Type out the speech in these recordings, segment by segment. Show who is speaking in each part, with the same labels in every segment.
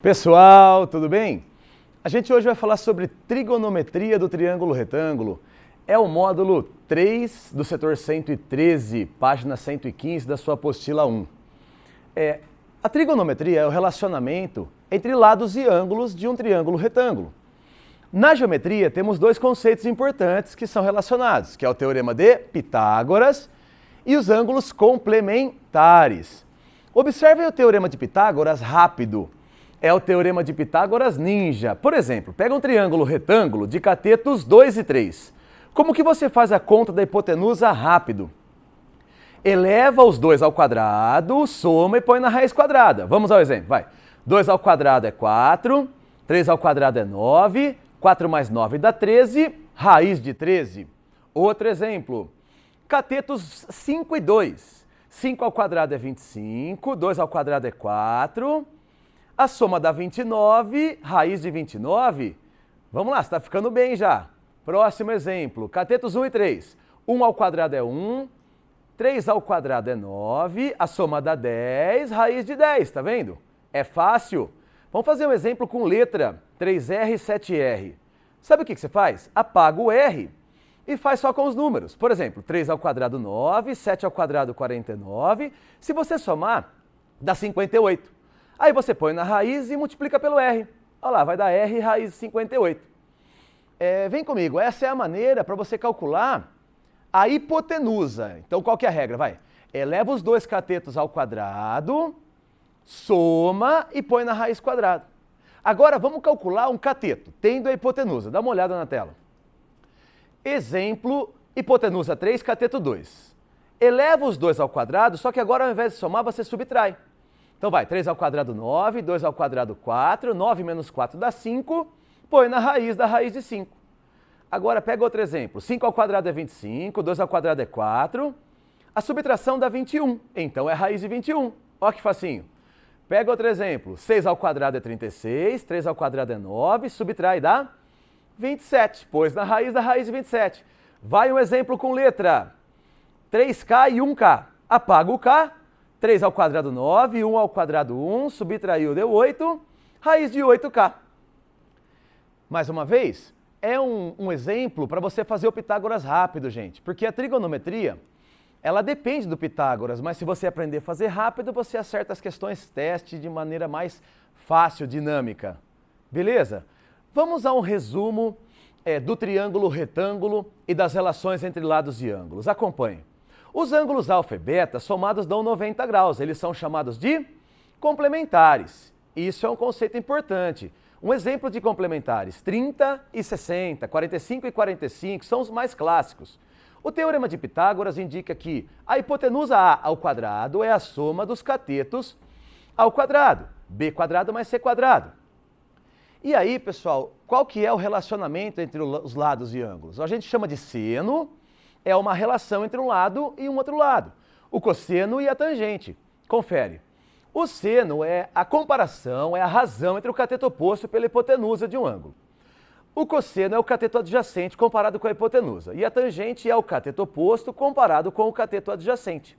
Speaker 1: Pessoal, tudo bem? A gente hoje vai falar sobre trigonometria do triângulo retângulo. É o módulo 3 do setor 113, página 115 da sua apostila 1. A trigonometria é o relacionamento entre lados e ângulos de um triângulo retângulo. Na geometria temos dois conceitos importantes que são relacionados, que é o teorema de Pitágoras e os ângulos complementares. Observe o teorema de Pitágoras rápido. É o teorema de Pitágoras ninja. Por exemplo, pega um triângulo retângulo de catetos 2 e 3. Como que você faz a conta da hipotenusa rápido? Eleva os dois ao quadrado, soma e põe na raiz quadrada. Vamos ao exemplo, vai. 2 ao quadrado é 4, 3 ao quadrado é 9, 4 mais 9 dá 13, raiz de 13. Outro exemplo, catetos 5 e 2. 5 ao quadrado é 25, 2 ao quadrado é 4... A soma dá 29, raiz de 29. Vamos lá, você está ficando bem já. Próximo exemplo, catetos 1 e 3. 1 ao quadrado é 1, 3 ao quadrado é 9, a soma dá 10, raiz de 10, tá vendo? É fácil. Vamos fazer um exemplo com letra, 3R e 7R. Sabe o que você faz? Apaga o R e faz só com os números. Por exemplo, 3 ao quadrado 9, 7 ao quadrado 49. Se você somar, dá 58. Aí você põe na raiz e multiplica pelo R. Olha lá, vai dar R raiz de 58. Vem comigo, essa é a maneira para você calcular a hipotenusa. Então qual que é a regra? Vai, eleva os dois catetos ao quadrado, soma e põe na raiz quadrada. Agora vamos calcular um cateto, tendo a hipotenusa. Dá uma olhada na tela. Exemplo, hipotenusa 3, cateto 2. Eleva os dois ao quadrado, só que agora ao invés de somar, você subtrai. Então vai, 3 ao quadrado 9, 2 ao quadrado 4, 9 menos 4 dá 5, põe na raiz da raiz de 5. Agora pega outro exemplo, 5 ao quadrado é 25, 2 ao quadrado é 4, a subtração dá 21, então é raiz de 21. Olha que facinho. Pega outro exemplo, 6 ao quadrado é 36, 3 ao quadrado é 9, subtrai dá 27, pôs na raiz da raiz de 27. Vai um exemplo com letra, 3K e 1K, apaga o K, 3 ao quadrado 9, 1 ao quadrado 1, subtraiu, deu 8, raiz de 8K. Mais uma vez, é um exemplo para você fazer o Pitágoras rápido, gente, porque a trigonometria, ela depende do Pitágoras, mas se você aprender a fazer rápido, você acerta as questões teste de maneira mais fácil, dinâmica. Beleza? Vamos a um resumo do triângulo retângulo e das relações entre lados e ângulos. Acompanhe. Os ângulos alfa e beta somados dão 90 graus, eles são chamados de complementares. Isso é um conceito importante. Um exemplo de complementares, 30 e 60, 45 e 45, são os mais clássicos. O teorema de Pitágoras indica que a hipotenusa A ao quadrado é a soma dos catetos ao quadrado, B quadrado mais C quadrado. E aí, pessoal, qual que é o relacionamento entre os lados e ângulos? A gente chama de seno. É uma relação entre um lado e um outro lado. O cosseno e a tangente. Confere. O seno é a comparação, é a razão entre o cateto oposto pela hipotenusa de um ângulo. O cosseno é o cateto adjacente comparado com a hipotenusa. E a tangente é o cateto oposto comparado com o cateto adjacente.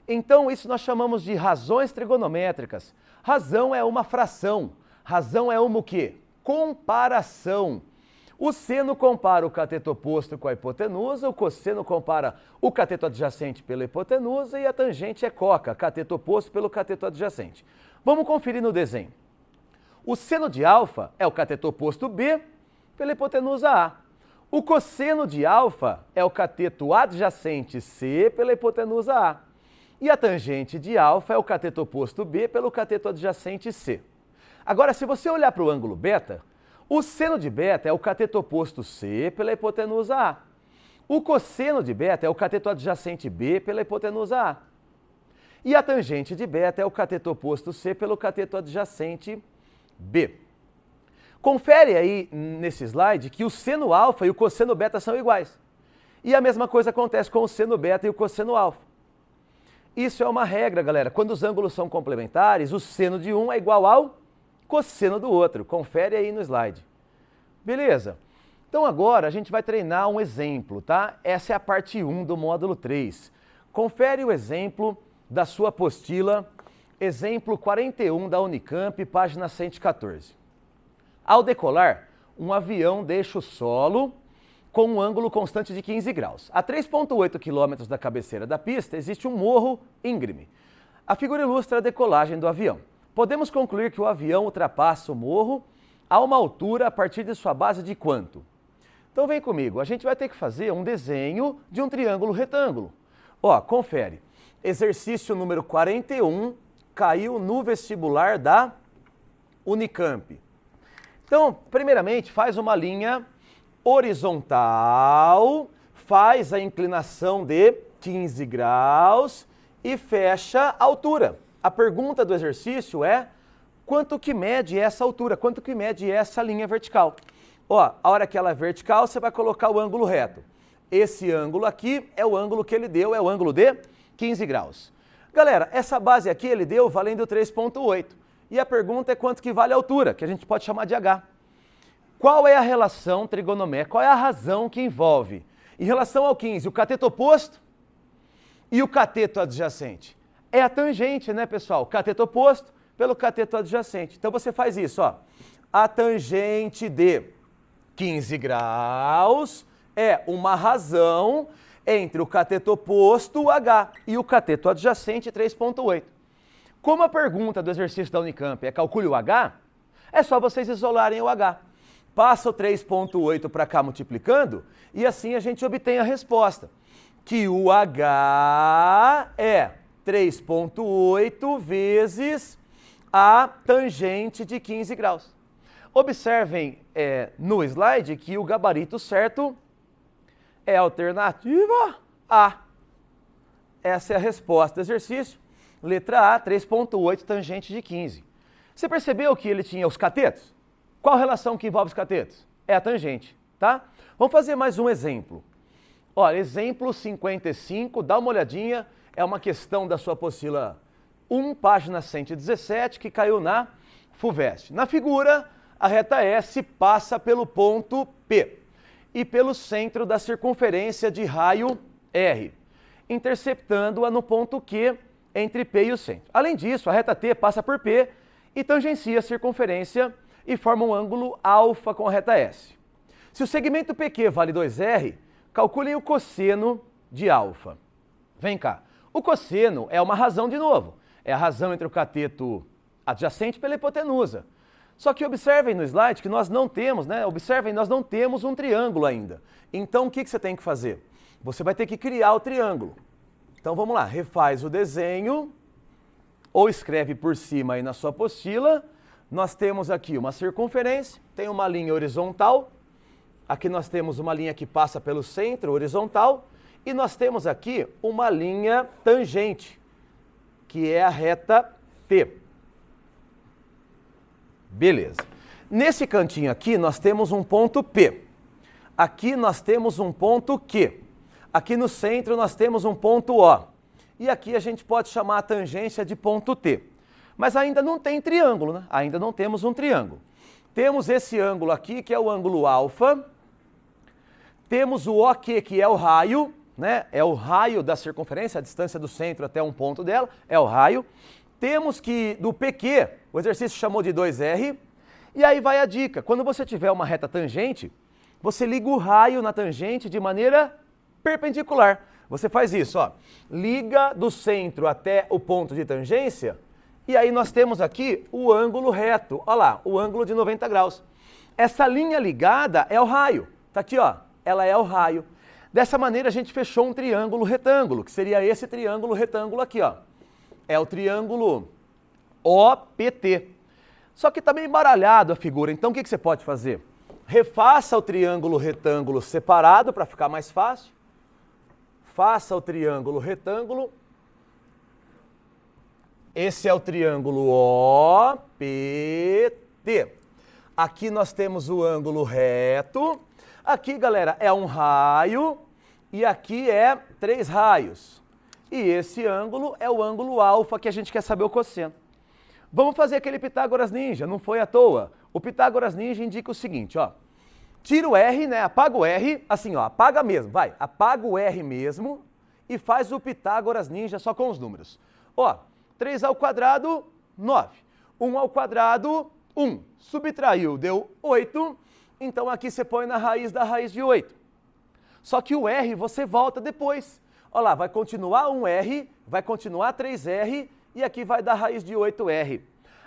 Speaker 1: Então, isso nós chamamos de razões trigonométricas. Razão é uma fração. Razão é uma o quê? Comparação. O seno compara o cateto oposto com a hipotenusa, o cosseno compara o cateto adjacente pela hipotenusa e a tangente é coca, cateto oposto pelo cateto adjacente. Vamos conferir no desenho. O seno de alfa é o cateto oposto B pela hipotenusa A. O cosseno de alfa é o cateto adjacente C pela hipotenusa A. E a tangente de alfa é o cateto oposto B pelo cateto adjacente C. Agora, se você olhar para o ângulo beta, o seno de beta é o cateto oposto C pela hipotenusa A. O cosseno de beta é o cateto adjacente B pela hipotenusa A. E a tangente de beta é o cateto oposto C pelo cateto adjacente B. Confere aí nesse slide que o seno alfa e o cosseno beta são iguais. E a mesma coisa acontece com o seno beta e o cosseno alfa. Isso é uma regra, galera. Quando os ângulos são complementares, o seno de um é igual ao cosseno do outro. Confere aí no slide. Beleza? Então agora a gente vai treinar um exemplo, tá? Essa é a parte 1 do módulo 3. Confere o exemplo da sua apostila Exemplo 41 da Unicamp, página 114. Ao decolar, um avião deixa o solo com um ângulo constante de 15 graus. A 3,8 km da cabeceira da pista existe um morro íngreme. A figura ilustra a decolagem do avião. Podemos concluir que o avião ultrapassa o morro a uma altura a partir de sua base de quanto? Então vem comigo, a gente vai ter que fazer um desenho de um triângulo retângulo. Ó, confere. Exercício número 41 caiu no vestibular da Unicamp. Então, primeiramente, faz uma linha horizontal, faz a inclinação de 15 graus e fecha a altura. A pergunta do exercício é: quanto que mede essa altura? Quanto que mede essa linha vertical? Ó, a hora que ela é vertical, você vai colocar o ângulo reto. Esse ângulo aqui é o ângulo que ele deu, é o ângulo de 15 graus. Galera, essa base aqui ele deu valendo 3,8. E a pergunta é quanto que vale a altura, que a gente pode chamar de h. Qual é a relação trigonométrica? Qual é a razão que envolve? Em relação ao 15, o cateto oposto e o cateto adjacente. É a tangente, né, pessoal? Cateto oposto pelo cateto adjacente. Então você faz isso, ó. A tangente de 15 graus é uma razão entre o cateto oposto, h, e o cateto adjacente, 3,8. Como a pergunta do exercício da Unicamp é calcule o h, é só vocês isolarem o h. Passa o 3,8 para cá multiplicando e assim a gente obtém a resposta. Que o h é 3,8 vezes a tangente de 15 graus. Observem no slide que o gabarito certo é a alternativa A. Essa é a resposta do exercício. Letra A, 3,8 tangente de 15. Você percebeu que ele tinha os catetos? Qual relação que envolve os catetos? É a tangente, tá? Vamos fazer mais um exemplo. Olha, exemplo 55, dá uma olhadinha, é uma questão da sua apostila 1, página 117, que caiu na FUVEST. Na figura, a reta S passa pelo ponto P e pelo centro da circunferência de raio R, interceptando-a no ponto Q entre P e o centro. Além disso, a reta T passa por P e tangencia a circunferência e forma um ângulo alfa com a reta S. Se o segmento PQ vale 2R, calculem o cosseno de alfa. Vem cá. O cosseno é uma razão de novo. É a razão entre o cateto adjacente pela hipotenusa. Só que observem no slide que nós não temos, né? Observem, nós não temos um triângulo ainda. Então o que você tem que fazer? Você vai ter que criar o triângulo. Então vamos lá, refaz o desenho, ou escreve por cima aí na sua apostila. Nós temos aqui uma circunferência, tem uma linha horizontal. Aqui nós temos uma linha que passa pelo centro, horizontal. E nós temos aqui uma linha tangente, que é a reta T. Beleza. Nesse cantinho aqui nós temos um ponto P. Aqui nós temos um ponto Q. Aqui no centro nós temos um ponto O. E aqui a gente pode chamar a tangência de ponto T. Mas ainda não tem triângulo, né? Ainda não temos um triângulo. Temos esse ângulo aqui, que é o ângulo alfa. Temos o OQ, que é o raio, né? É o raio da circunferência, a distância do centro até um ponto dela, é o raio. Temos que do PQ, o exercício chamou de 2R. E aí vai a dica, quando você tiver uma reta tangente, você liga o raio na tangente de maneira perpendicular. Você faz isso, ó. Liga do centro até o ponto de tangência. E aí nós temos aqui o ângulo reto. Olha lá, o ângulo de 90 graus. Essa linha ligada é o raio. Tá aqui, ó. Ela é o raio. Dessa maneira a gente fechou um triângulo retângulo, que seria esse triângulo retângulo aqui, ó. É o triângulo OPT. Só que está meio embaralhado a figura. Então o que você pode fazer? Refaça o triângulo retângulo separado para ficar mais fácil. Faça o triângulo retângulo. Esse é o triângulo OPT. Aqui nós temos o ângulo reto. Aqui, galera, é um raio. E aqui é 3 raios. E esse ângulo é o ângulo alfa que a gente quer saber o cosseno. Vamos fazer aquele Pitágoras Ninja, não foi à toa. O Pitágoras Ninja indica o seguinte, ó. Tira o R, né? Apaga o R, assim, ó, apaga mesmo, vai. Apaga o R mesmo e faz o Pitágoras Ninja só com os números. Ó, 3 ao quadrado, 9. 1 ao quadrado, 1. Subtraiu, deu 8. Então aqui você põe na raiz da raiz de 8. Só que o R você volta depois. Olha lá, vai continuar 1R, vai continuar 3R e aqui vai dar raiz de 8R.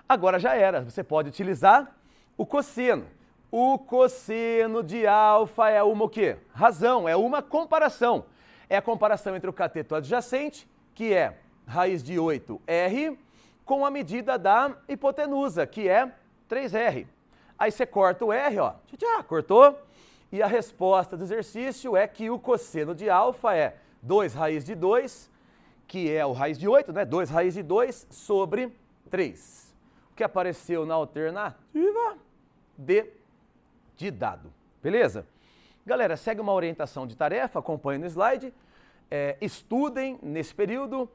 Speaker 1: Agora já era, você pode utilizar o cosseno. O cosseno de alfa é uma o quê? Razão, é uma comparação. É a comparação entre o cateto adjacente, que é raiz de 8R, com a medida da hipotenusa, que é 3R. Aí você corta o R, ó, cortou, e a resposta do exercício é que o cosseno de alfa é 2 raiz de 2, que é o raiz de 8, né? 2 raiz de 2 sobre 3. O que apareceu na alternativa? D de dado. Beleza? Galera, segue uma orientação de tarefa, acompanhe no slide. Estudem nesse período.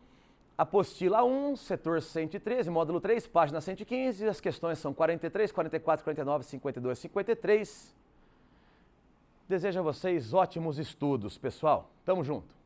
Speaker 1: Apostila 1, setor 113, módulo 3, página 115. As questões são 43, 44, 49, 52, 53. Desejo a vocês ótimos estudos, pessoal. Tamo junto.